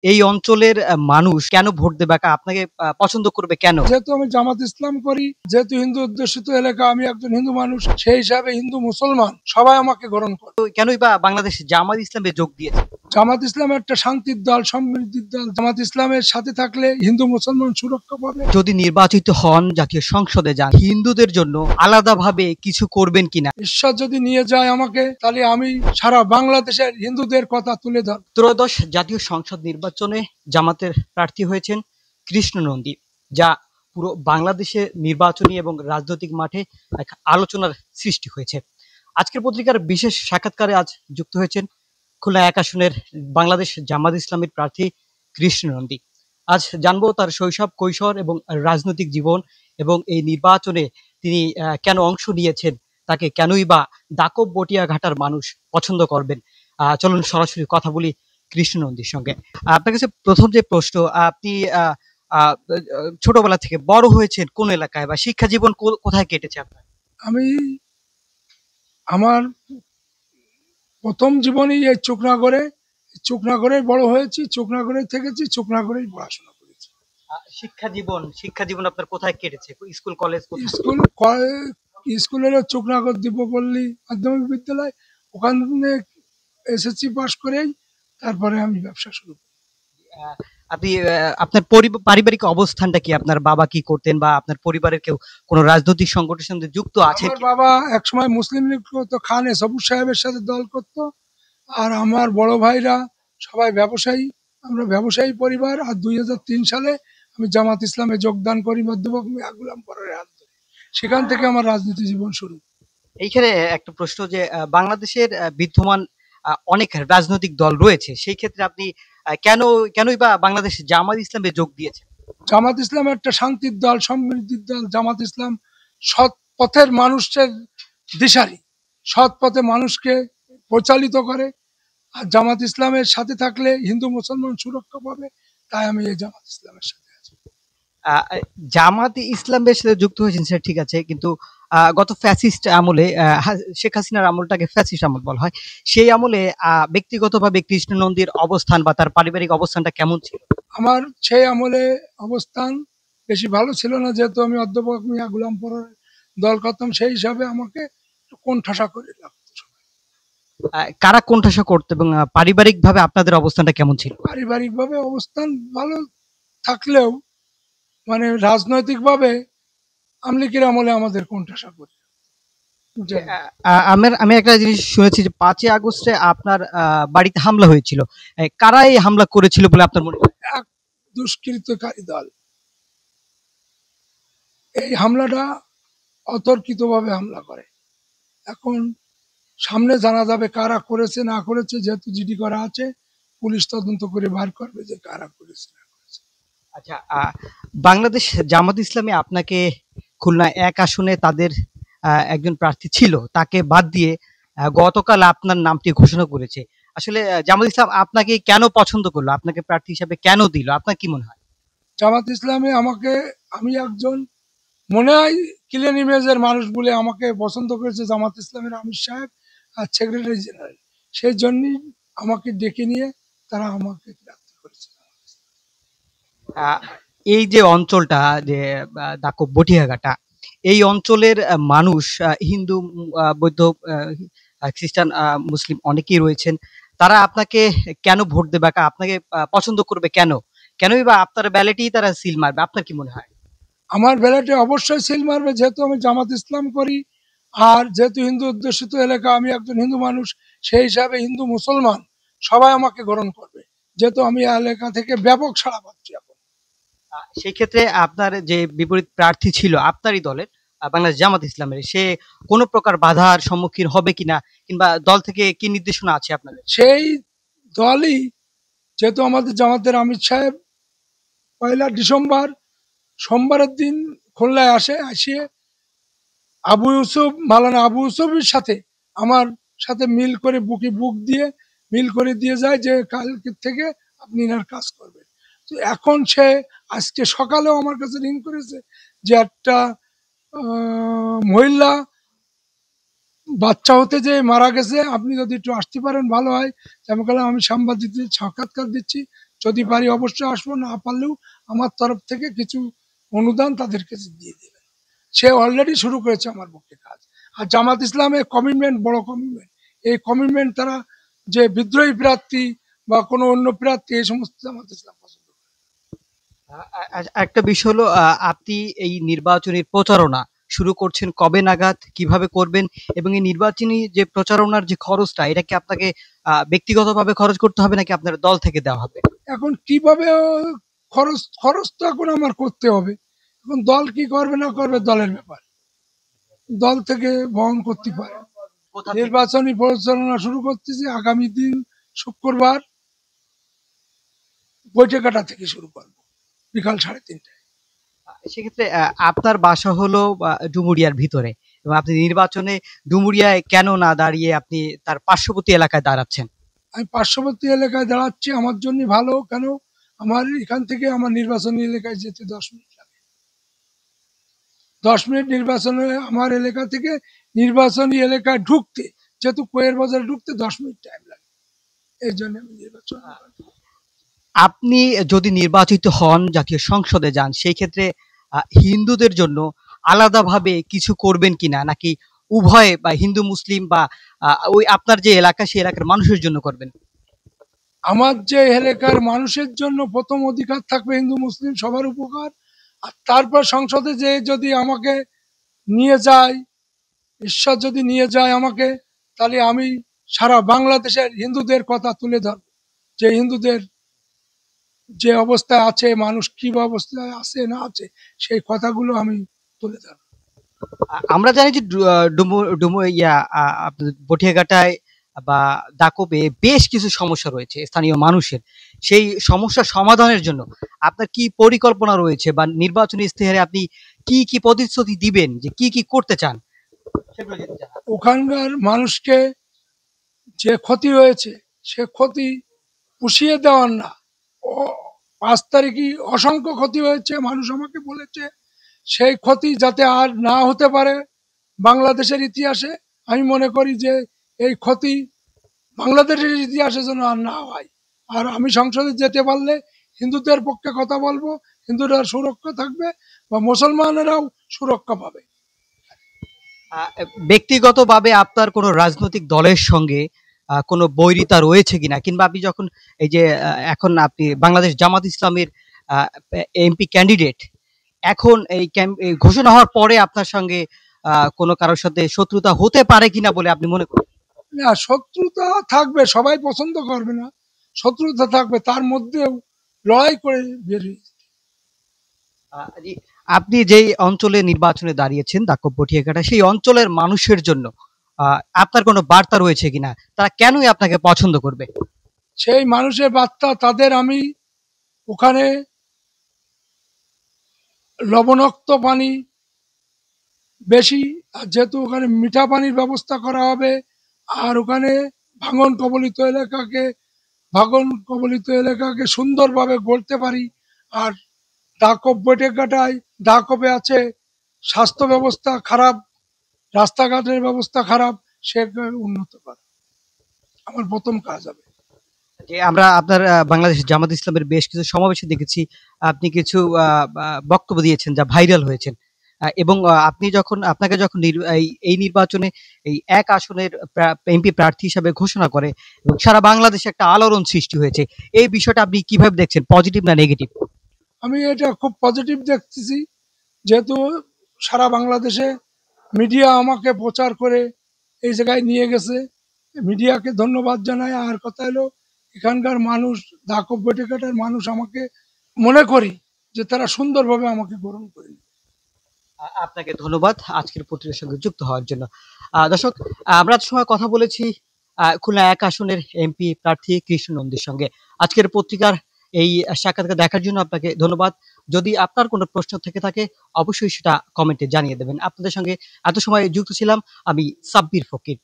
এই অঞ্চলের মানুষ কেন ভোট দেবে বা আপনাকে পছন্দ করবে কেন? যেহেতু আমি জামাত ইসলাম করি, যেহেতু হিন্দু অধ্যুষিত এলাকা, আমি একজন হিন্দু মানুষ, সেই হিসাবে হিন্দু মুসলমান সবাই আমাকে গ্রহণ করে। তো কেনই বা বাংলাদেশ জামাত ইসলামে যোগ দিয়েছে? জামাত ইসলাম একটা শান্তির দল, সমৃদ্ধির দল। জামাত ইসলামের সাথে থাকলে হিন্দু মুসলমান সুরক্ষা পাবে। যদি নির্বাচিত হন, জাতীয় সংসদে যান, হিন্দুদের জন্য আলাদাভাবে কিছু করবেন কিনা? ঈশ্বর যদি নিয়ে যায় আমাকে, তাহলে আমি সারা বাংলাদেশের হিন্দুদের কথা তুলে ধরব। ত্রয়োদশ জাতীয় সংসদ নির্বাচনে জামাতের প্রার্থী হয়েছেন কৃষ্ণ নন্দী, যা পুরো বাংলাদেশে নির্বাচনী এবং রাজনৈতিক মাঠে এক আলোচনার সৃষ্টি হয়েছে। আজকের পত্রিকার বিশেষ সাক্ষাৎকারে আজ যুক্ত হয়েছেন খুলনা ১ আসনের বাংলাদেশ জামাত ইসলামীর প্রার্থী কৃষ্ণ নন্দী। আজ জানবো তার শৈশব, কৈশোর এবং রাজনৈতিক জীবন এবং এই নির্বাচনে তিনি কেন অংশ নিয়েছেন, তাকে কেনই বা দাকব বটিয়াঘাটার মানুষ পছন্দ করবেন। চলুন সরাসরি কথা বলি কৃষ্ণ নন্দীর সঙ্গে। আপনার কাছে প্রথম যে প্রশ্ন, আপনি ছোটবেলা থেকে বড় হয়েছেন কোন এলাকায় বা শিক্ষা জীবন কোথায় কেটেছে আপনার? আমি আমার প্রথম জীবনেই এই চুকনাগড়ে বড় হয়েছি, চুকনাগড়ে থেকেছি, চুকনাগড়েই পড়াশোনা করেছি। শিক্ষা জীবন আপনার কোথায় কেটেছে? স্কুল, কলেজ কোথায়? স্কুল হলো চুকনাগড় দীপপল্লী মাধ্যমিক বিদ্যালয়। ওখানে এসএসসি পাস করেই তারপরে আমি ব্যবসা শুরু করি। আহ, আপনি আপনার পারিবারিক অবস্থানটা কি? আপনার বাবা কি করতেন বা আপনার পরিবারের কেউ কোনো রাজনৈতিক সংগঠনের সঙ্গে যুক্ত আছে আমার কি? বাবা একসময় মুসলিম লীগ করতো, খানে সবুজ সাহেবের সাথে দল করতো। আর আমার বড় ভাইরা সবাই ব্যবসায়ী। আমরা ব্যবসায়ী পরিবার। আর 2003 সালে আমি জামাত ইসলামে যোগদান করি মধ্যবক মিয়া গোলাম পরের হাত ধরে। সেখান থেকে আমার রাজনীতি জীবন শুরু। এইখানে একটা প্রশ্ন যে বাংলাদেশের বিদ্যমান অনেক রাজনৈতিক দল রয়েছে, সেই ক্ষেত্রে আপনি কেনই বা বাংলাদেশ জামাত ইসলামে যোগ দিয়েছেন? জামাত ইসলাম একটা শান্তির দল, সমৃদ্ধির দল। জামাত ইসলাম সৎ পথের মানুষের দিশারি, সৎ পথে মানুষকে পরিচালিত করে। আর জামাত ইসলামের সাথে থাকলে হিন্দু মুসলমান সুরক্ষা পাবে। তাই আমি এই জামাত ইসলামের সাথে আছি। আহ, জামাত ইসলামের সাথে যুক্ত হয়েছেন সেটা ঠিক আছে, কিন্তু গত ফ্যাসিস্ট আমলে শেখ হাসিনার আমলটাকে ফ্যাসিস্ট আমল বলা হয়, সেই আমলে ব্যক্তিগতভাবে কৃষ্ণ নন্দীর অবস্থান বা তার পারিবারিক অবস্থানটা কেমন ছিল? আমার সেই আমলে অবস্থান বেশি ভালো ছিল না, যেহেতু আমি অধ্যাপক মিয়া গোলাম পরের দল করতাম। সেই হিসাবে আমাকে একটু কোণঠাসা করে রাখতো সবাই। কারা কোণঠাসা করতো এবং পারিবারিকভাবে আপনাদের অবস্থানটা কেমন ছিল? পারিবারিকভাবে অবস্থান ভালো থাকলেও মানে রাজনৈতিকভাবে আমলিকির আমলে আমাদের কোণঠাসা করে। যে আমি একটা জিনিস শুনেছি যে ৫ই আগস্টে আপনার বাড়িতে হামলা হয়েছিল। কারা এই হামলা করেছিল বলে আপনার মনে হয়? এক দুষ্কৃতকারী দল এই হামলাটা অতর্কিতভাবে হামলা করে। এখন সামনে জানা যাবে কারা করেছে না করেছে। যেহেতু জিডি করা আছে, পুলিশ তদন্ত করে বার করবে যে কারা করেছে না করেছে। আচ্ছা, বাংলাদেশ জামাত ইসলামী আপনাকে খুলনা ১ আসনে তাদের একজন প্রার্থী ছিল, তাকে বাদ দিয়ে গতকাল আপনার নামটি ঘোষণা করেছে। আসলে জামাত ইসলাম আপনাকে কেন পছন্দ করলো? আপনাকে প্রার্থী হিসাবে কেন দিল? আপনার কি মনে হয়? জামাত ইসলামে আমাকে, আমি একজন মনে হয় ক্লিন ইমেজের মানুষ বলে আমাকে পছন্দ করেছে জামাত ইসলামের আমির সাহেব আর সেক্রেটারি জেনারেল। সেই জন্যই আমাকে ডেকে নিয়ে তারা আমাকে প্রার্থী করেছে। আহ, এই যে অঞ্চলটা যে দাকব বটিয়াঘাটা, এই অঞ্চলের মানুষ হিন্দু, বৌদ্ধ, খ্রিস্টান, মুসলিম অনেকেই রয়েছেন। তারা আপনাকে কেন ভোট দেবে বা আপনাকে পছন্দ করবে কেন? কেনই বা আপনার ব্যালটেই তারা সিল মারবে? আপনার কি মনে হয়? আমার ব্যালটে অবশ্যই সিল মারবে, যেহেতু আমি জামাত ইসলাম করি। আর যেহেতু হিন্দু অধ্যুষিত এলাকা, আমি একজন হিন্দু মানুষ, সেই হিসাবে হিন্দু মুসলমান সবাই আমাকে গ্রহণ করবে। যেহেতু আমি এই এলাকা থেকে ব্যাপক সাড়া পাচ্ছি এখন। সেই ক্ষেত্রে আপনার যে বিপরীত প্রার্থী ছিল আপনারই দলের, বাংলাদেশ জামাত ইসলামের, সে কোনো প্রকার বাধার সম্মুখীন হবে কিনা, কিংবা দল থেকে কি নির্দেশনা আছে আপনাদের? সেই দলই, যেহেতু আমাদের জামাতের আমির সাহেব 1 ডিসেম্বর সোমবারের দিন খুলনায় আসিয়ে মাওলানা আবু ইউসুফের সাথে আমার সাথে মিল করে বুক দিয়ে মিল করে দিয়ে যায় যে কালকে থেকে আপনি এনার কাজ করবেন। তো এখন সে আজকে সকালেও আমার কাছে রিং করেছে যে একটা মহিলা বাচ্চা হতে যে মারা গেছে, আপনি যদি একটু আসতে পারেন ভালো হয়। আমি বললাম আমি সাংবাদিকদের সাক্ষাৎকার দিচ্ছি, যদি পারি অবশ্যই আসবো, না পারলেও আমার তরফ থেকে কিছু অনুদান তাদেরকে দিয়ে দেবেন। সে অলরেডি শুরু করেছে আমার পক্ষে কাজ। আর জামাত ইসলামের কমিটমেন্ট বড় কমিটমেন্ট। এই কমিটমেন্ট তারা যে বিদ্রোহী প্রার্থী বা কোনো অন্য প্রার্থী এই সমস্ত জামাত ইসলাম পছন্দ করে। একটা বিষয় হলো আপনি এই নির্বাচনী প্রচারণা শুরু করছেন কবে নাগাদ, কিভাবে করবেন, এবং এই নির্বাচনী যে প্রচারণার যে খরচটা, এটা কি আপনাকে ব্যক্তিগতভাবে খরচ করতে হবে নাকি আপনার দল থেকে দেওয়া হবে? এখন কিভাবে খরচ তো এখন আমার করতে হবে। এখন দল কি করবে না করবে দলের ব্যাপার, দল থেকে বহন করতে পারে। কোথা থেকে? নির্বাচনী পরিচালনা শুরু করতেছি আগামী দিন শুক্রবার বৈঠকাটা থেকে শুরু করবো বিকাল 3:30টায়। সেক্ষেত্রে আপনার বাসা হলো ডুমুরিয়ার ভিতরে, এবং আপনি নির্বাচনে ডুমুরিয়ায় কেন না দাঁড়িয়ে আপনি তার পার্শ্ববর্তী এলাকায় দাঁড়াচ্ছেন? আমি পার্শ্ববর্তী এলাকায় দাঁড়াচ্ছি, আমার জন্য ভালো। কেন? আমার এখান থেকে আমার নির্বাচনী এলাকায় যেতে 10 মিনিট লাগে। 10 মিনিট নির্বাচনে আমার এলাকা থেকে নির্বাচনী এলাকায় ঢুকতে, যেহেতু কোয়ের বাজারে ঢুকতে 10 মিনিট টাইম লাগে, এই জন্য আমি নির্বাচন। আপনি যদি নির্বাচিত হন, জাতীয় সংসদে যান, সেই ক্ষেত্রে হিন্দুদের জন্য আলাদাভাবে কিছু করবেন কিনা, নাকি উভয় বা হিন্দু মুসলিম বা ওই আপনার যে এলাকা সেই এলাকার মানুষের জন্য করবেন? আমার যে এলাকার মানুষের জন্য প্রথম অধিকার থাকবে হিন্দু মুসলিম সবার উপকার। আর তারপর সংসদে যে যদি আমাকে নিয়ে যায়, ঈশ্বর যদি নিয়ে যায় আমাকে, তাহলে আমি সারা বাংলাদেশের হিন্দুদের কথা তুলে ধরব, যে হিন্দুদের যে অবস্থায় আছে, মানুষ কি অবস্থায় আছে না আছে, সেই কথাগুলো আমি তুলে ধরব। আমরা জানি যে ডুমু ডুমু ইয়া আপনাদের বটিয়াঘাটায় বা দাকোপে বেশ কিছু সমস্যা রয়েছে স্থানীয় মানুষের। সেই সমস্যা সমাধানের জন্য আপনার কি পরিকল্পনা রয়েছে, বা নির্বাচনী ইশতেহারে আপনি কি প্রতিশ্রুতি দিবেন, যে কি করতে চান? সেগুলো যদি জানান। ওখানকার মানুষকে যে ক্ষতি হয়েছে সে ক্ষতি পুষিয়ে দেওয়ার না। 5 তারিখই অসংখ্য ক্ষতি হয়েছে, মানুষ আমাকে বলেছে সেই ক্ষতি যাতে আর না হতে পারে বাংলাদেশের ইতিহাসে। আমি মনে করি যে এই ক্ষতি বাংলাদেশের ইতিহাসে যেন আর না হয়। আর আমি সংসদে যেতে পারলে হিন্দুদের পক্ষে কথা বলবো, হিন্দুরা সুরক্ষা থাকবে বা মুসলমানেরাও সুরক্ষা পাবে। ব্যক্তিগতভাবে আপনার কোনো রাজনৈতিক দলের সঙ্গে কোনো বৈরিতা রয়েছে কিনা, কিংবা আপনি যখন এই যে এখন আপনি বাংলাদেশ জামাত ইসলামের এমপি ক্যান্ডিডেট, এখন এই ঘোষণা হওয়ার পরে আপনার সঙ্গে কোনো কারোর সাথে শত্রুতা হতে পারে কিনা বলে আপনি মনে করেন? না, শত্রুতা থাকবে, সবাই পছন্দ করবে না, শত্রুতা থাকবে, তার মধ্যেও লড়াই করে বেরিয়ে। জি, আপনি যেই অঞ্চলে নির্বাচনে দাঁড়িয়েছেন দাকব বটিয়াঘাটা, সেই অঞ্চলের মানুষের জন্য আপনার কোনো বার্তা রয়েছে কিনা? তারা কেনই আপনাকে পছন্দ করবে? সেই মানুষের বার্তা তাদের আমি ওখানে লবণাক্ত পানি বেশি, আর যেহেতু ওখানে মিঠা পানির ব্যবস্থা করা হবে, আর ওখানে ভাঙন কবলিত এলাকাকে ভাঙন কবলিত এলাকাকে সুন্দরভাবে গড়তে পারি। আর দাকব বৈঠকঘাটায় দাকবে আছে স্বাস্থ্য ব্যবস্থা খারাপ, রাস্তাঘাটের ব্যবস্থা খারাপ, সে উন্নত করা আমার প্রথম কাজ হবে। যে আমরা আপনার বাংলাদেশ জামাত ইসলামের বেশ কিছু সমাবেশে দেখেছি, আপনি কিছু বক্তব্য দিয়েছেন যা ভাইরাল হয়েছেন। এবং আপনাকে যখন এই নির্বাচনে এই এক আসনের এমপি প্রার্থী হিসাবে ঘোষণা করে এবং সারা বাংলাদেশে একটা আলোড়ন সৃষ্টি হয়েছে, এই বিষয়টা আপনি কিভাবে দেখছেন, পজিটিভ না নেগেটিভ? আমি এটা খুব পজিটিভ দেখতেছি, যেহেতু সারা বাংলাদেশে মিডিয়া আমাকে প্রচার করে এই জায়গায় নিয়ে গেছে, মিডিয়াকে ধন্যবাদ জানাই। আর কথা হলো এখানকার মানুষ, দাকব বৈঠকঘাটার মানুষ আমাকে মনে করি যে তারা সুন্দরভাবে আমাকে গ্রহণ করে। আপনাকে ধন্যবাদ আজকের পত্রিকার সঙ্গে যুক্ত হওয়ার জন্য। দর্শক, আমরা সময় কথা বলেছি খুলনা এক আসনের এমপি প্রার্থী কৃষ্ণ নন্দীর সঙ্গে। আজকের পত্রিকার এই সাক্ষাৎকার দেখার জন্য আপনাকে ধন্যবাদ। যদি আপনার কোনো প্রশ্ন থেকে থাকে অবশ্যই সেটা কমেন্টে জানিয়ে দেবেন। আপনাদের সঙ্গে এত সময় যুক্ত ছিলাম আমি সাব্বির ফকির।